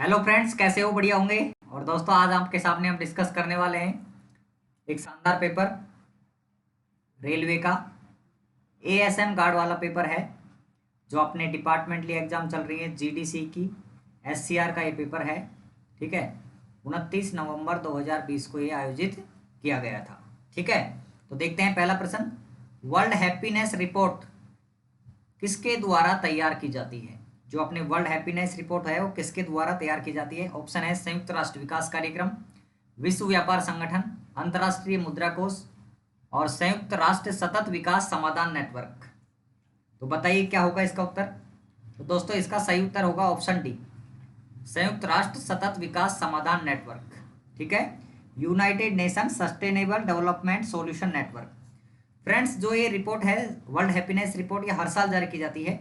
Hello friends, कैसे हो? बढ़िया होंगे। और दोस्तों, आज आपके सामने हम डिस्कस करने वाले हैं एक शानदार पेपर, रेलवे का एएसएम गार्ड वाला पेपर है जो अपने डिपार्टमेंटली एग्जाम चल रही है जीडीसी की। एससीआर का ये पेपर है। ठीक है, 29 नवंबर 2020 को ये आयोजित किया गया था। ठीक है, तो देखते हैं पहला प्रश्न। वर्ल्ड हैप्पीनेस रिपोर्ट किसके द्वारा तैयार की जाती है? जो अपने वर्ल्ड हैप्पीनेस रिपोर्ट है वो किसके द्वारा तैयार की जाती है? ऑप्शन है संयुक्त राष्ट्र विकास कार्यक्रम, विश्व व्यापार संगठन, अंतर्राष्ट्रीय मुद्रा कोष और संयुक्त राष्ट्र सतत विकास समाधान नेटवर्क। तो बताइए क्या होगा इसका उत्तर। तो दोस्तों, इसका सही उत्तर होगा ऑप्शन डी, संयुक्त राष्ट्र सतत विकास समाधान नेटवर्क। ठीक है, United nation sustainable development solution network. Friends, जो ये रिपोर्ट है वर्ल्ड हैप्पीनेस रिपोर्ट, ये हर साल जारी की जाती है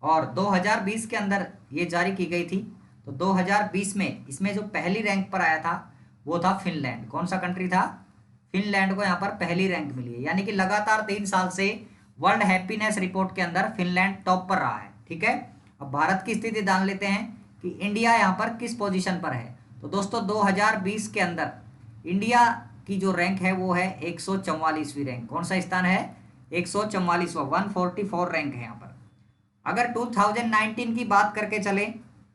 और 2020 के अंदर ये जारी की गई थी। तो 2020 में इसमें जो पहली रैंक पर आया था वो था फिनलैंड। कौन सा कंट्री था? फिनलैंड को यहाँ पर पहली रैंक मिली है। यानी कि लगातार 3 साल से वर्ल्ड हैप्पीनेस रिपोर्ट के अंदर फिनलैंड टॉप पर रहा है। ठीक है, अब भारत की स्थिति जान लेते हैं कि इंडिया यहाँ पर किस पोजीशन पर है। तो दोस्तों, 2020 के अंदर इंडिया की जो रैंक है वो है 144वीं रैंक। कौन सा स्थान है? 144वां, 144 रैंक है यहाँ पर। अगर 2019 की बात करके चले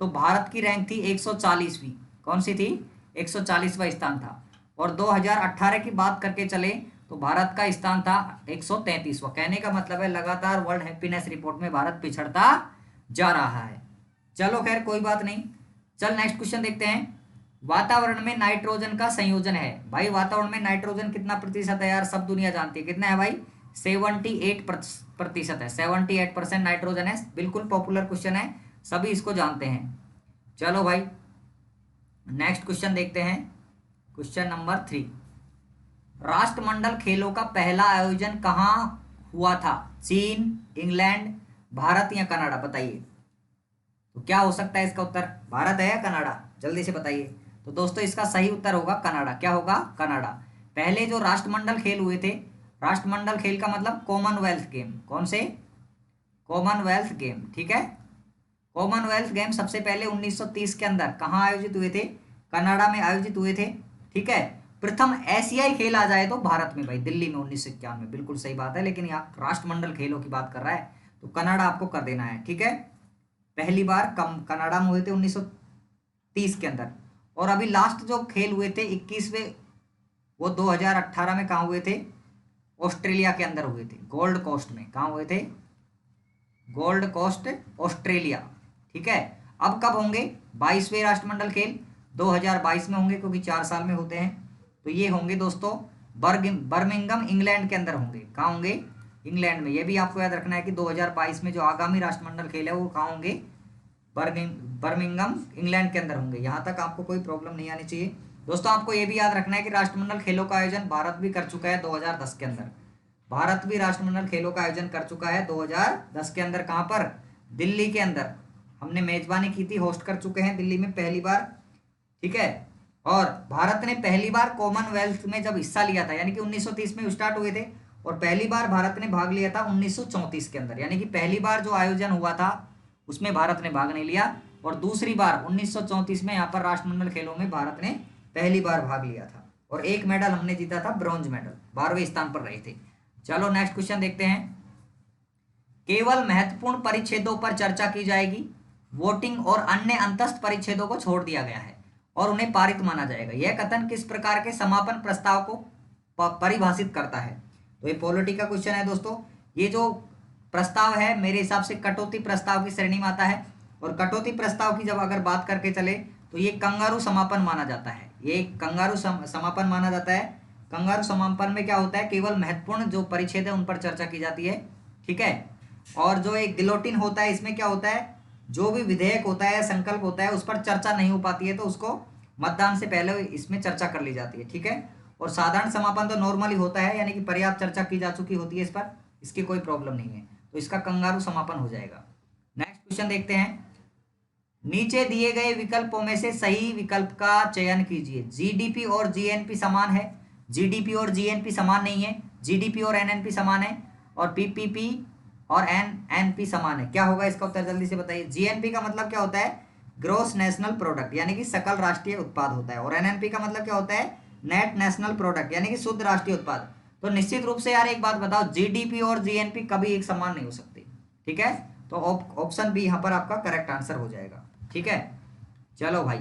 तो भारत की रैंक थी 140वीं। कौन सी थी? 140वां स्थान था। और 2018 की बात करके चले तो भारत का स्थान था 133वां। कहने का मतलब है लगातार वर्ल्ड हैप्पीनेस रिपोर्ट में भारत पिछड़ता जा रहा है। चलो खैर, कोई बात नहीं। चल नेक्स्ट क्वेश्चन देखते हैं। वातावरण में नाइट्रोजन का संयोजन है। भाई, वातावरण में नाइट्रोजन कितना प्रतिशत है यार? सब दुनिया जानती है। कितना है भाई? 78% है। 78% नाइट्रोजन है। बिल्कुल पॉपुलर क्वेश्चन है, सभी इसको जानते हैं। चलो भाई, नेक्स्ट क्वेश्चन देखते हैं। Question number 3। राष्ट्रमंडल खेलों का पहला आयोजन कहाँ हुआ था? चीन, इंग्लैंड, भारत या कनाडा? बताइए। तो क्या हो सकता है इसका उत्तर? भारत है या कनाडा? जल्दी से बताइए। तो दोस्तों, इसका सही उत्तर होगा कनाडा। क्या होगा? कनाडा। पहले जो राष्ट्रमंडल खेल हुए थे, राष्ट्रमंडल खेल का मतलब कॉमनवेल्थ गेम। कौन से? Commonwealth game. ठीक है, कॉमनवेल्थ गेम सबसे पहले 1930 के अंदर कहाँ आयोजित हुए थे? कनाडा में आयोजित हुए थे। ठीक है, प्रथम एशियाई खेल आ जाए तो भारत में भाई, दिल्ली में 1991 में। बिल्कुल सही बात है, लेकिन यहाँ राष्ट्रमंडल खेलों की बात कर रहा है तो कनाडा आपको कर देना है। ठीक है, पहली बार कनाडा में हुए थे 1930 के अंदर। और अभी लास्ट जो खेल हुए थे 21वें, वो 2018 में कहाँ हुए थे? ऑस्ट्रेलिया के अंदर हुए थे, गोल्ड कोस्ट में। कहाँ हुए थे? Gold Coast, Australia. ठीक है, अब कब होंगे 22वें राष्ट्रमंडल खेल? 2022 में होंगे, क्योंकि 4 साल में होते हैं। तो ये होंगे दोस्तों बर्मिंघम, इंग्लैंड के अंदर होंगे। कहाँ होंगे? इंग्लैंड में। ये भी आपको याद रखना है कि 2022 में जो आगामी राष्ट्रमंडल खेल है वो कहाँ होंगे? बर्मिंघम, इंग्लैंड के अंदर होंगे। यहाँ तक आपको कोई प्रॉब्लम नहीं आनी चाहिए। दोस्तों, आपको ये भी याद रखना है कि राष्ट्रमंडल खेलों का आयोजन भारत भी कर चुका है 2010 के अंदर। भारत भी राष्ट्रमंडल खेलों का आयोजन कर चुका है 2010 के अंदर। कहाँ पर? दिल्ली के अंदर। हमने मेजबानी की थी, होस्ट कर चुके हैं दिल्ली में पहली बार। ठीक है, और भारत ने पहली बार कॉमनवेल्थ में जब हिस्सा लिया था, यानी कि 1930 में स्टार्ट हुए थे, और पहली बार भारत ने भाग लिया था 1934 के अंदर। यानी कि पहली बार जो आयोजन हुआ था उसमें भारत ने भाग नहीं लिया, और दूसरी बार 1934 में यहाँ पर राष्ट्रमंडल खेलों में भारत ने पहली बार भाग लिया था, और एक मेडल हमने जीता था, ब्रॉन्ज मेडल। 12वें स्थान पर रहे थे। चलो नेक्स्ट क्वेश्चन देखते हैं। केवल महत्वपूर्ण परिच्छेदों पर चर्चा की जाएगी, वोटिंग और अन्य अंतस्थ परिच्छेदों को छोड़ दिया गया है और उन्हें पारित माना जाएगा। यह कथन किस प्रकार के समापन प्रस्ताव को परिभाषित करता है? तो ये पॉलिटी का क्वेश्चन है दोस्तों। ये जो प्रस्ताव है मेरे हिसाब से कटौती प्रस्ताव की श्रेणी में आता है, और कटौती प्रस्ताव की जब अगर बात करके चले तो ये कंगारू समापन माना जाता है। ये कंगारू समापन माना जाता है। कंगारू समापन में क्या होता है? केवल महत्वपूर्ण जो परिच्छेद है उन पर चर्चा की जाती है। ठीक है, और जो एक गिलोटिन होता है, इसमें क्या होता है? जो भी विधेयक होता है, संकल्प होता है, उस पर चर्चा नहीं हो पाती है तो उसको मतदान से पहले इसमें चर्चा कर ली जाती है। ठीक है, और साधारण समापन तो नॉर्मली होता है, यानी कि पर्याप्त चर्चा की जा चुकी होती है इस पर, इसकी कोई प्रॉब्लम नहीं है, तो इसका कंगारू समापन हो जाएगा। नेक्स्ट क्वेश्चन देखते हैं। नीचे दिए गए विकल्पों में से सही विकल्प का चयन कीजिए। जीडीपी और जीएनपी समान है। जीडीपी और जीएनपी समान नहीं है। जीडीपी और एनएनपी समान है, और पीपीपी और एनएनपी समान है। क्या होगा इसका उत्तर? जल्दी से बताइए। जीएनपी का मतलब क्या होता है? ग्रोस नेशनल प्रोडक्ट यानी कि सकल राष्ट्रीय उत्पाद होता है, और एनएनपी का मतलब क्या होता है, नेट नेशनल प्रोडक्ट यानी कि शुद्ध राष्ट्रीय उत्पाद। तो निश्चित रूप से यार एक बात बताओ, जीडीपी और जीएनपी कभी एक समान नहीं हो सकती, ठीक है। तो ऑप्शन बी यहाँ पर आपका करेक्ट आंसर हो जाएगा, ठीक है। चलो भाई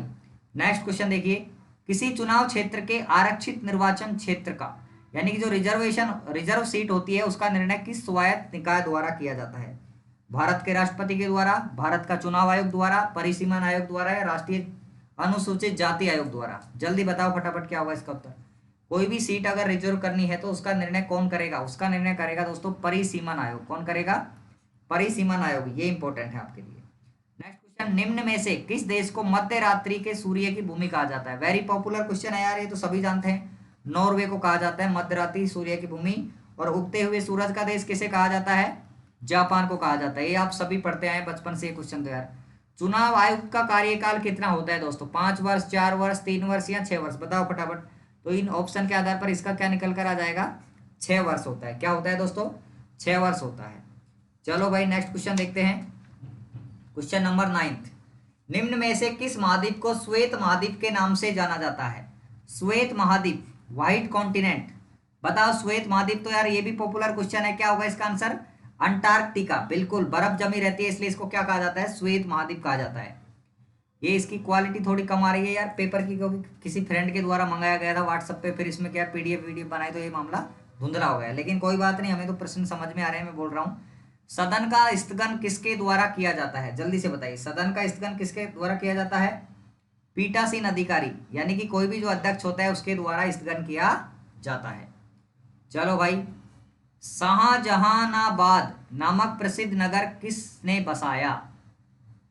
नेक्स्ट क्वेश्चन देखिए, किसी चुनाव क्षेत्र के आरक्षित निर्वाचन क्षेत्र का यानी कि जो रिजर्व सीट होती है उसका निर्णय किस स्वायत्त निकाय द्वारा किया जाता है? भारत के राष्ट्रपति के द्वारा, भारत का चुनाव आयोग द्वारा, परिसीमन आयोग द्वारा, या राष्ट्रीय अनुसूचित जाति आयोग द्वारा? जल्दी बताओ फटाफट क्या होगा इसका उत्तर। कोई भी सीट अगर रिजर्व करनी है तो उसका निर्णय कौन करेगा? उसका निर्णय करेगा दोस्तों परिसीमन आयोग। कौन करेगा? परिसीमन आयोग। ये इंपॉर्टेंट है आपके लिए। नेक्स्ट क्वेश्चन, निम्न में से किस देश को मध्य रात्रि के सूर्य की भूमि कहा जाता है? वेरी पॉपुलर क्वेश्चन है यार, ये तो सभी जानते हैं। नॉर्वे को कहा जाता है मध्य रात्रि सूर्य की भूमि। और उगते हुए सूरज का देश किसे कहा जाता है? जापान को कहा जाता है। ये आप सभी पढ़ते आए बचपन से ये क्वेश्चन तो यार। चुनाव आयुक्त का कार्यकाल कितना होता है दोस्तों? 5 वर्ष, 4 वर्ष, 3 वर्ष या 6 वर्ष? बताओ फटाफट। तो इन ऑप्शन के आधार पर इसका क्या निकल कर आ जाएगा? 6 वर्ष होता है। क्या होता है दोस्तों? 6 वर्ष होता है। चलो भाई नेक्स्ट क्वेश्चन देखते हैं। क्वेश्चन नंबर 9, निम्न में से किस महाद्वीप को श्वेत महाद्वीप के नाम से जाना जाता है? श्वेत महाद्वीप, व्हाइट कॉन्टिनेंट। बताओ श्वेत महाद्वीप, तो यार ये भी पॉपुलर क्वेश्चन है। क्या होगा इसका आंसर? अंटार्कटिका। बिल्कुल, बर्फ जमी रहती है इसलिए इसको क्या कहा जाता है? श्वेत महाद्वीप कहा जाता है। ये इसकी क्वालिटी थोड़ी कम आ रही है यार पेपर की, क्योंकि किसी फ्रेंड के द्वारा मंगाया गया था व्हाट्सएप पे, फिर इसमें क्या पीडीएफ वीडियो बनाई तो ये मामला धुंधला हो गया। लेकिन कोई बात नहीं, हमें तो प्रश्न समझ में आ रहे हैं। मैं बोल रहा हूँ सदन का स्थगन किसके द्वारा किया जाता है? जल्दी से बताइए, सदन का स्थगन किसके द्वारा किया जाता है? पीठासीन अधिकारी यानी कि कोई भी जो अध्यक्ष होता है उसके द्वारा स्थगन किया जाता है। चलो भाई, शाहजहानाबाद नामक प्रसिद्ध नगर किसने बसाया?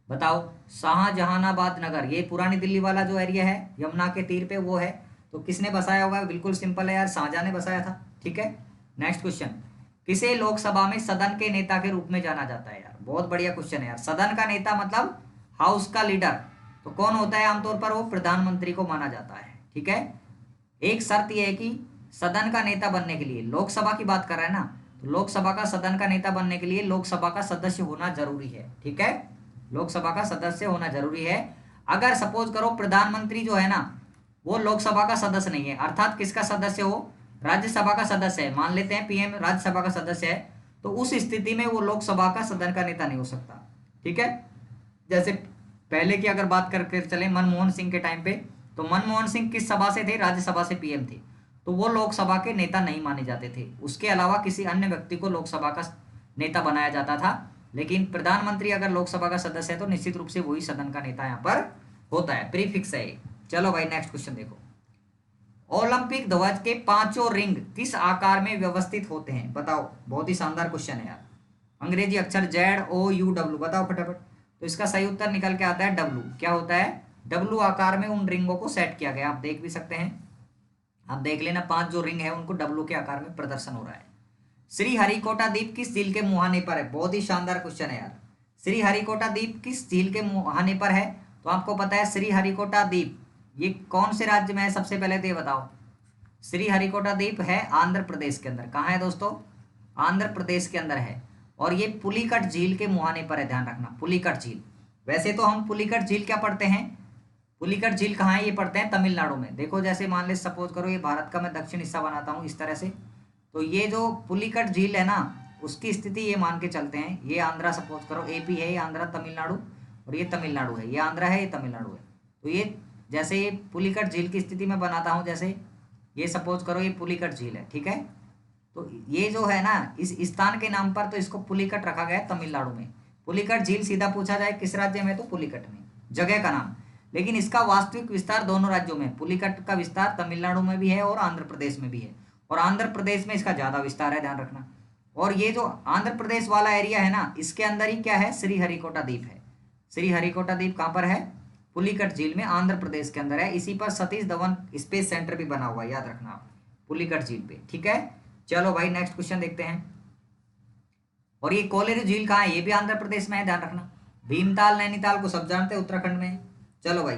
बताओ। शाहजहानाबाद नगर, ये पुरानी दिल्ली वाला जो एरिया है यमुना के तीर पे वो है, तो किसने बसाया होगा? बिल्कुल सिंपल है यार, शाहजहां ने बसाया था, ठीक है। नेक्स्ट क्वेश्चन, किसे लोकसभा में सदन के नेता के रूप में जाना जाता है? यार बहुत बढ़िया क्वेश्चन है यार। सदन का नेता मतलब हाउस का लीडर, तो कौन होता है? आमतौर पर वो प्रधानमंत्री को माना जाता है, ठीक है। एक शर्त यह है कि सदन का नेता बनने के लिए, लोकसभा की बात कर रहा है ना, तो लोकसभा का सदन का नेता बनने के लिए लोकसभा का सदस्य होना जरूरी है, ठीक है। लोकसभा का सदस्य होना जरूरी है। अगर सपोज करो प्रधानमंत्री जो है ना वो लोकसभा का सदस्य नहीं है, अर्थात किसका सदस्य हो? राज्यसभा का सदस्य है। मान लेते हैं पीएम राज्यसभा का सदस्य है, तो उस स्थिति में वो लोकसभा का सदन का नेता नहीं हो सकता, ठीक है। जैसे पहले की अगर बात करके चले मनमोहन सिंह के टाइम पे, तो मनमोहन सिंह किस सभा से थे? राज्यसभा से पीएम थे, तो वो लोकसभा के नेता नहीं माने जाते थे। उसके अलावा किसी अन्य व्यक्ति को लोकसभा का नेता बनाया जाता था। लेकिन प्रधानमंत्री अगर लोकसभा का सदस्य है तो निश्चित रूप से वही सदन का नेता यहाँ पर होता है, प्रीफिक्स है। चलो भाई नेक्स्ट क्वेश्चन देखो, ओलंपिक ध्वज के 5 रिंग किस आकार में व्यवस्थित होते हैं? बताओ। बहुत ही शानदार क्वेश्चन है यार। अंग्रेजी अक्षर ZOUW, बताओ फटाफट। तो इसका सही उत्तर निकल के आता है W। क्या होता है? W आकार में उन रिंगों को सेट किया गया। आप देख भी सकते हैं, आप देख लेना 5 जो रिंग है उनको W के आकार में प्रदर्शन हो रहा है। श्री हरिकोटा द्वीप किस झील के मुहाने पर है? बहुत ही शानदार क्वेश्चन है यार। श्री हरिकोटा द्वीप किस झील के मुहाने पर है? तो आपको पता है श्री हरिकोटा द्वीप ये कौन से राज्य में है? सबसे पहले तो ये बताओ। श्री हरिकोटा द्वीप है आंध्र प्रदेश के अंदर। कहाँ है दोस्तों? आंध्र प्रदेश के अंदर है। और ये पुलिकट झील के मुहाने पर है, ध्यान रखना, पुलिकट झील। वैसे तो हम पुलिकट झील क्या पढ़ते हैं? पुलिकट झील कहाँ है? ये पढ़ते हैं तमिलनाडु में। देखो जैसे मान ले सपोज करो ये भारत का मैं दक्षिण हिस्सा बनाता हूँ इस तरह से, तो ये जो पुलिकट झील है ना उसकी स्थिति ये मान के चलते हैं, ये आंध्रा सपोज करो AP है, ये आंध्रा तमिलनाडु, और ये तमिलनाडु है, ये आंध्रा है, ये तमिलनाडु है। तो ये जैसे ये पुलिकट झील की स्थिति में बनाता हूँ, जैसे ये सपोज करो ये पुलिकट झील है, ठीक है। तो ये जो है ना इस स्थान के नाम पर तो इसको पुलिकट रखा गया है तमिलनाडु में। पुलिकट झील सीधा पूछा जाए किस राज्य में, तो पुलिकट में, जगह का नाम। लेकिन इसका वास्तविक विस्तार दोनों राज्यों में, पुलिकट का विस्तार तमिलनाडु में भी है और आंध्र प्रदेश में भी है, और आंध्र प्रदेश में इसका ज्यादा विस्तार है, ध्यान रखना। और ये जो आंध्र प्रदेश वाला एरिया है ना इसके अंदर ही क्या है? श्री हरिकोटा द्वीप है। श्री हरिकोटा द्वीप कहाँ पर है? पुलिकट झील में, आंध्र प्रदेश के अंदर है। इसी पर सतीश धवन स्पेस सेंटर भी बना हुआ है, याद रखना आप, पुलिकट झील पे, ठीक है। चलो भाई नेक्स्ट क्वेश्चन देखते हैं। और ये कोलेरू झील कहाँ है? ये भी आंध्र प्रदेश में है, ध्यान रखना। भीमताल नैनीताल को सब जानते हैं, उत्तराखंड में। चलो भाई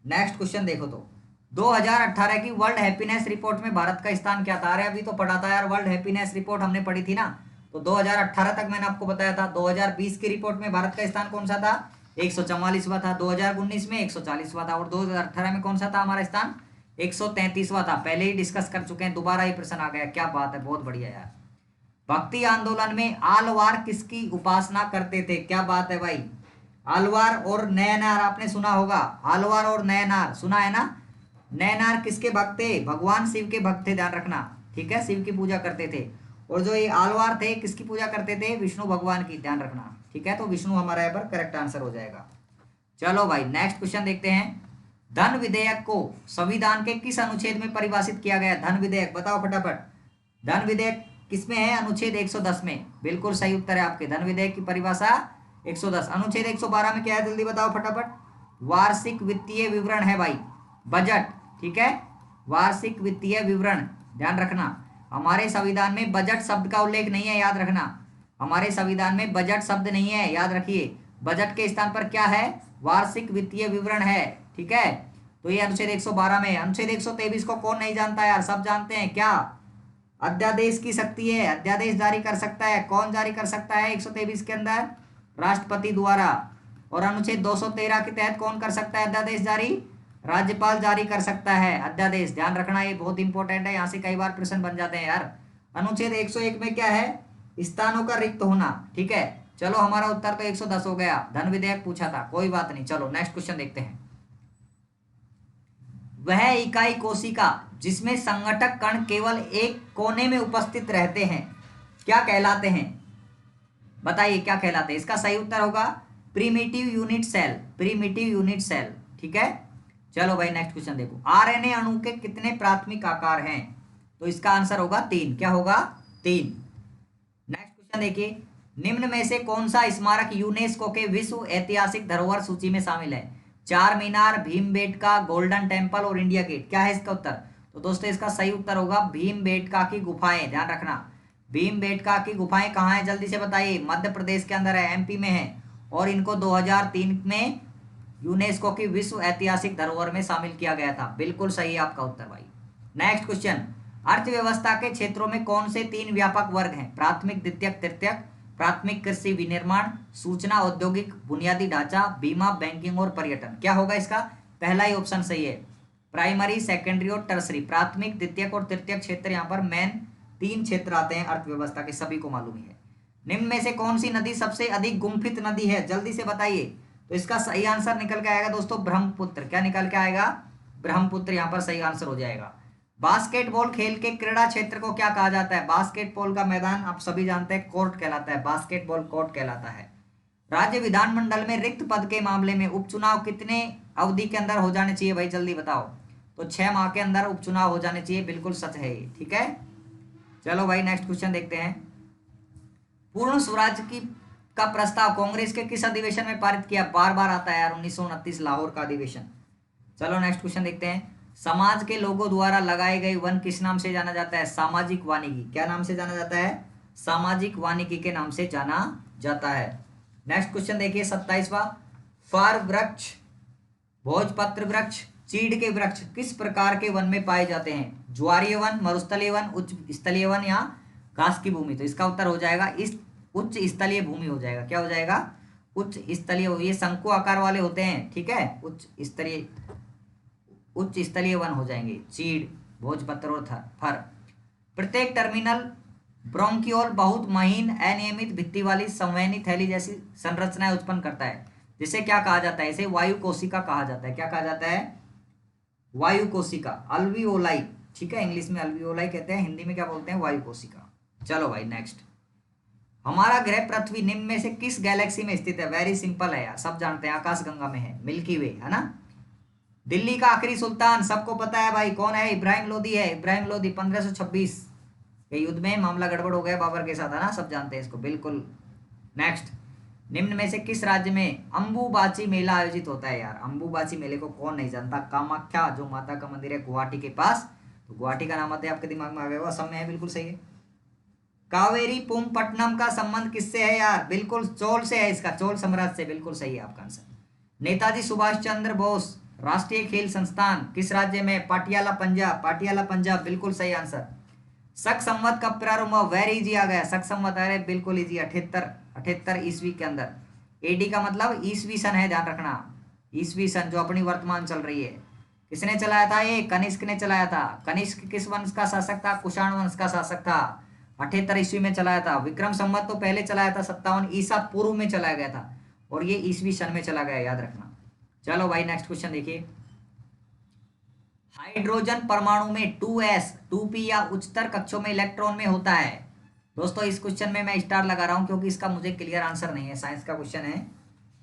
नेक्स्ट क्वेश्चन देखो, तो 2018 की वर्ल्ड हैप्पीनेस रिपोर्ट में भारत का स्थान क्या था? अरे अभी तो पढ़ा था यार, वर्ल्ड हैप्पीनेस रिपोर्ट हमने पढ़ी थी ना, तो 2018 तक मैंने आपको बताया था। 2020 की रिपोर्ट में भारत का स्थान कौन सा था? 144वां था, 2019 में 140वां था, और 2018 में कौन सा था हमारा स्थान? 133वां था। पहले ही डिस्कस कर चुके हैं, दोबारा ये प्रश्न आ गया, क्या बात है, बहुत बढ़िया यार। भक्ति आंदोलन में आलवार किसकी उपासना करते थे? क्या बात है भाई, आलवार और नयनार आपने सुना होगा, आलवार और नयनार सुना है ना। नयनार किसके भक्त थे? भगवान शिव के भक्त थे, ध्यान रखना, ठीक है, शिव की पूजा करते थे। और जो ये आलवार थे किसकी पूजा करते थे? विष्णु भगवान की, ध्यान रखना, ठीक है। तो विष्णु हमारा यहाँ पर करेक्ट आंसर हो जाएगा। चलो भाई नेक्स्ट क्वेश्चन देखते हैं। धन विधेयक को संविधान के किस अनुच्छेद में परिभाषित किया गया? धन विधेयक बताओ फटाफट। धन विधेयक किसमें है? अनुच्छेद 110 में, बिल्कुल सही उत्तर है आपके। धन विधेयक की परिभाषा 110। अनुच्छेद 112 में क्या है, जल्दी बताओ फटाफट। वार्षिक वित्तीय विवरण है भाई, बजट, ठीक है, वार्षिक वित्तीय विवरण, ध्यान रखना। हमारे संविधान में बजट शब्द का उल्लेख नहीं है, याद रखना, हमारे संविधान में बजट शब्द नहीं है, याद रखिए। बजट के स्थान पर क्या है? वार्षिक वित्तीय विवरण है, ठीक है। तो ये अनुच्छेद 112 में। अनुच्छेद 123 को कौन नहीं जानता यार, सब जानते हैं। क्या? अध्यादेश की शक्ति है, अध्यादेश जारी कर सकता है। कौन जारी कर सकता है 123 के अंदर? राष्ट्रपति द्वारा। और अनुच्छेद 213 के तहत कौन कर सकता है अध्यादेश जारी? राज्यपाल जारी कर सकता है अध्यादेश, ध्यान रखना, ये बहुत इंपॉर्टेंट है, यहाँ से कई बार प्रश्न बन जाते हैं यार। अनुच्छेद 101 में क्या है? स्थानों का रिक्त होना, ठीक है। चलो हमारा उत्तर तो 110 हो गया, धन विधेयक पूछा था, कोई बात नहीं। चलो नेक्स्ट क्वेश्चन देखते हैं। वह इकाई कोशिका जिसमें संगठक कण केवल एक कोने में उपस्थित रहते हैं, क्या कहलाते हैं? बताइए क्या कहलाते हैं? इसका सही उत्तर होगा primitive unit cell, primitive unit cell, ठीक है। चलो भाई नेक्स्ट क्वेश्चन देखो। आरएनए अणु के कितने प्राथमिक आकार हैं? तो इसका आंसर होगा 3। क्या होगा? 3। नेक्स्ट क्वेश्चन देखिए। निम्न में से कौन सा स्मारक यूनेस्को के विश्व ऐतिहासिक धरोहर सूची में शामिल है? चार मीनार, भीमबेटका, गोल्डन टेम्पल और इंडिया गेट। क्या है इसका उत्तर? तो दोस्तों इसका सही उत्तर होगा भीमबेटका की गुफाएं, ध्यान रखना। भीमबेटका की गुफाएं कहाँ है, जल्दी से बताइए। मध्य प्रदेश के अंदर है, एमपी में है, और इनको 2003 में यूनेस्को की विश्व ऐतिहासिक धरोहर में शामिल किया गया था। बिल्कुल सही है आपका उत्तर भाई। Next question. अर्थव्यवस्था के क्षेत्रों में कौन से 3 व्यापक वर्ग हैं? प्राथमिक, द्वितीयक, तृतीयक। प्राथमिक कृषि विनिर्माण, सूचना औद्योगिक बुनियादी ढांचा, बीमा, बैंकिंग और पर्यटन। क्या होगा इसका? पहला ही ऑप्शन सही है, प्राइमरी, सेकेंडरी और टर्सरी। प्राथमिक, द्वितीयक और तृतीयक क्षेत्र यहाँ पर मेन 3 क्षेत्र आते हैं अर्थव्यवस्था के, सभी को मालूम ही है। निम्न में से कौन सी नदी सबसे अधिक गुम्फित नदी है? जल्दी से बताइए। तो इसका सही आंसर निकल के आएगा दोस्तों ब्रह्मपुत्र। क्या निकल के आएगा? ब्रह्मपुत्र यहाँ पर सही आंसर हो जाएगा। बास्केटबॉल खेल के क्रीड़ा क्षेत्र को क्या कहा जाता है? बास्केटबॉल का मैदान आप सभी जानते हैं कोर्ट कहलाता है, बास्केटबॉल कोर्ट कहलाता है। राज्य विधानमंडल में रिक्त पद के मामले में उपचुनाव कितने अवधि के अंदर हो जाने चाहिए भाई, जल्दी बताओ। तो 6 माह के अंदर उपचुनाव हो जाने चाहिए, बिल्कुल सच है ये, ठीक है। चलो भाई नेक्स्ट क्वेश्चन देखते हैं। पूर्ण स्वराज की का प्रस्ताव कांग्रेस के किस अधिवेशन में पारित किया? बार बार आता है यार, 1929 लाहौर का अधिवेशन। चलो नेक्स्ट क्वेश्चन देखते हैं। समाज के लोगों द्वारा लगाए गए वन किस नाम से जाना जाता है? सामाजिक वानिकी। क्या नाम से जाना जाता है? सामाजिक वानिकी के नाम से जाना जाता है। नेक्स्ट क्वेश्चन देखिए 27वां। फार वृक्ष, भोजपत्र वृक्ष, चीड़ के वृक्ष किस प्रकार के वन में पाए जाते हैं? ज्वारीय वन, मरुस्थलीय वन, उच्च स्थलीय वन या घास की भूमि। तो इसका उत्तर हो जाएगा इस उच्च स्थलीय भूमि हो जाएगा। क्या हो जाएगा? उच्च स्थलीय। ये शंकु आकार वाले होते हैं, ठीक है, उच्च स्थलीय वन हो जाएंगे चीड़, भोजपत्र और फर। प्रत्येक टर्मिनल ब्रोंकियोल बहुत महीन अनियमित भित्ति वाली संवहनी थैली जैसी संरचनाएं उत्पन्न करता है, जिसे क्या कहा जाता है? इसे वायु कोशिका कहा जाता है। क्या कहा जाता है? वायु कोशिका, अल्वियोलाई, ठीक है, इंग्लिश में अल्वियोलाई कहते हैं, हिंदी में क्या बोलते हैं? वायु कोशिका। चलो भाई नेक्स्ट। हमारा ग्रह पृथ्वी निम्न में से किस गैलेक्सी में स्थित है? वेरी सिंपल है यार, सब जानते हैं, आकाशगंगा में है, मिल्की वे, है ना। दिल्ली का आखिरी सुल्तान सबको पता है भाई, कौन है? इब्राहिम लोदी है। इब्राहिम लोदी 1526 के युद्ध में मामला गड़बड़ हो गया बाबर के साथ, है ना, सब जानते हैं इसको, बिल्कुल। नेक्स्ट। निम्न में से किस राज्य में अंबुबाची मेला आयोजित होता है? यार अंबुबाची मेले को कौन नहीं जानता? कामाख्या जो माता का मंदिर है गुवाहाटी के पास, तो गुवाहाटी का नाम आते आपके दिमाग में आ गया, असम में है, बिल्कुल सही है। कावेरी पुंपट्टनम का संबंध किससे है यार? बिल्कुल चोल से है, इसका चोल साम्राज्य से, बिल्कुल सही है आपका आंसर। नेताजी सुभाष चंद्र बोस राष्ट्रीय खेल संस्थान किस राज्य में? पाटियाला पंजाब, पाटियाला पंजाब, बिल्कुल सही आंसर। शक संवत का प्रारंभ? वेरी इजी आ गया, शक संवत, अरे बिल्कुल इजी, 78 ईस्वी के अंदर AD का मतलब ईसवी सन है, ध्यान रखना, ईसवी सन जो अपनी वर्तमान चल रही है। किसने चलाया था? ये कनिष्क ने चलाया था। कनिष्क किस वंश का शासक था? कुषाण वंश का शासक था। 78 ईस्वी में चलाया था। विक्रम संवत तो पहले चलाया था, 57 ईसा पूर्व में चलाया गया था, और ये ईसवी सन में चला गया, याद रखना। चलो भाई नेक्स्ट क्वेश्चन देखिए। हाइड्रोजन परमाणु में 2s 2p या उच्चतर कक्षों में इलेक्ट्रॉन में होता है। दोस्तों इस क्वेश्चन में मैं स्टार लगा रहा हूं क्योंकि इसका मुझे क्लियर आंसर नहीं है, साइंस का क्वेश्चन है।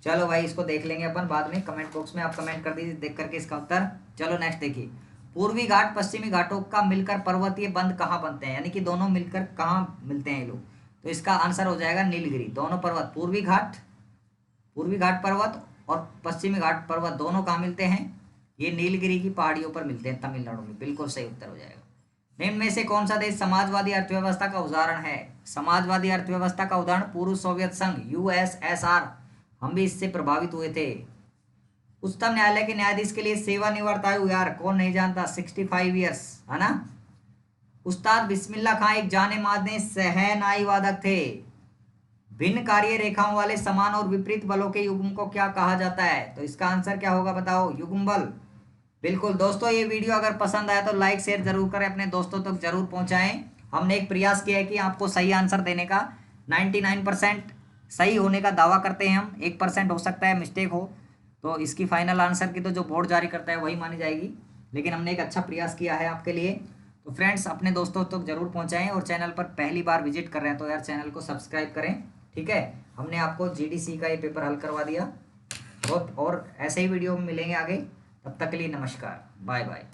चलो भाई इसको देख लेंगे अपन बाद में, कमेंट बॉक्स में आप कमेंट कर दीजिए देख करके इसका उत्तर। चलो नेक्स्ट देखिए। पूर्वी घाट पश्चिमी घाटों का मिलकर पर्वतीय बंध कहाँ बनते हैं, यानी कि दोनों मिलकर कहाँ मिलते हैं ये लोग, तो इसका आंसर हो जाएगा नीलगिरी। दोनों पर्वत पूर्वी घाट पर्वत और पश्चिमी घाट पर्वत दोनों कहाँ मिलते हैं? ये नीलगिरी की पहाड़ियों पर मिलते हैं, तमिलनाडु में। बिल्कुल सही उत्तर हो जाएगा। निम्न में से कौन सा देश समाजवादी अर्थव्यवस्था का उदाहरण है? समाजवादी अर्थव्यवस्था का उदाहरण पूर्व सोवियत संघ, USSR। हम भी इससे प्रभावित हुए थे। उच्चतम न्यायालय के न्यायाधीश के लिए सेवानिवृत्त आयु, यार कौन नहीं जानता, 65 ईयर्स, है ना। उस्ताद बिस्मिल्लाह खां एक जाने माने शहनाई वादक थे। भिन्न कार्य रेखाओं वाले समान और विपरीत बलों के युग्म को क्या कहा जाता है? तो इसका आंसर क्या होगा बताओ? युग्म बल। बिल्कुल दोस्तों, ये वीडियो अगर पसंद आया तो लाइक शेयर जरूर करें, अपने दोस्तों तक जरूर पहुंचाएं। हमने एक प्रयास किया है कि आपको सही आंसर देने का। 99% सही होने का दावा करते हैं हम, 1% हो सकता है मिस्टेक हो, तो इसकी फाइनल आंसर की तो जो बोर्ड जारी करता है वही मानी जाएगी, लेकिन हमने एक अच्छा प्रयास किया है आपके लिए। तो फ्रेंड्स अपने दोस्तों तक जरूर पहुँचाएँ, और चैनल पर पहली बार विजिट कर रहे हैं तो यार चैनल को सब्सक्राइब करें, ठीक है। हमने आपको GDC का ये पेपर हल करवा दिया बहुत, और ऐसे ही वीडियो में मिलेंगे आगे। तब तक के लिए नमस्कार, बाय बाय।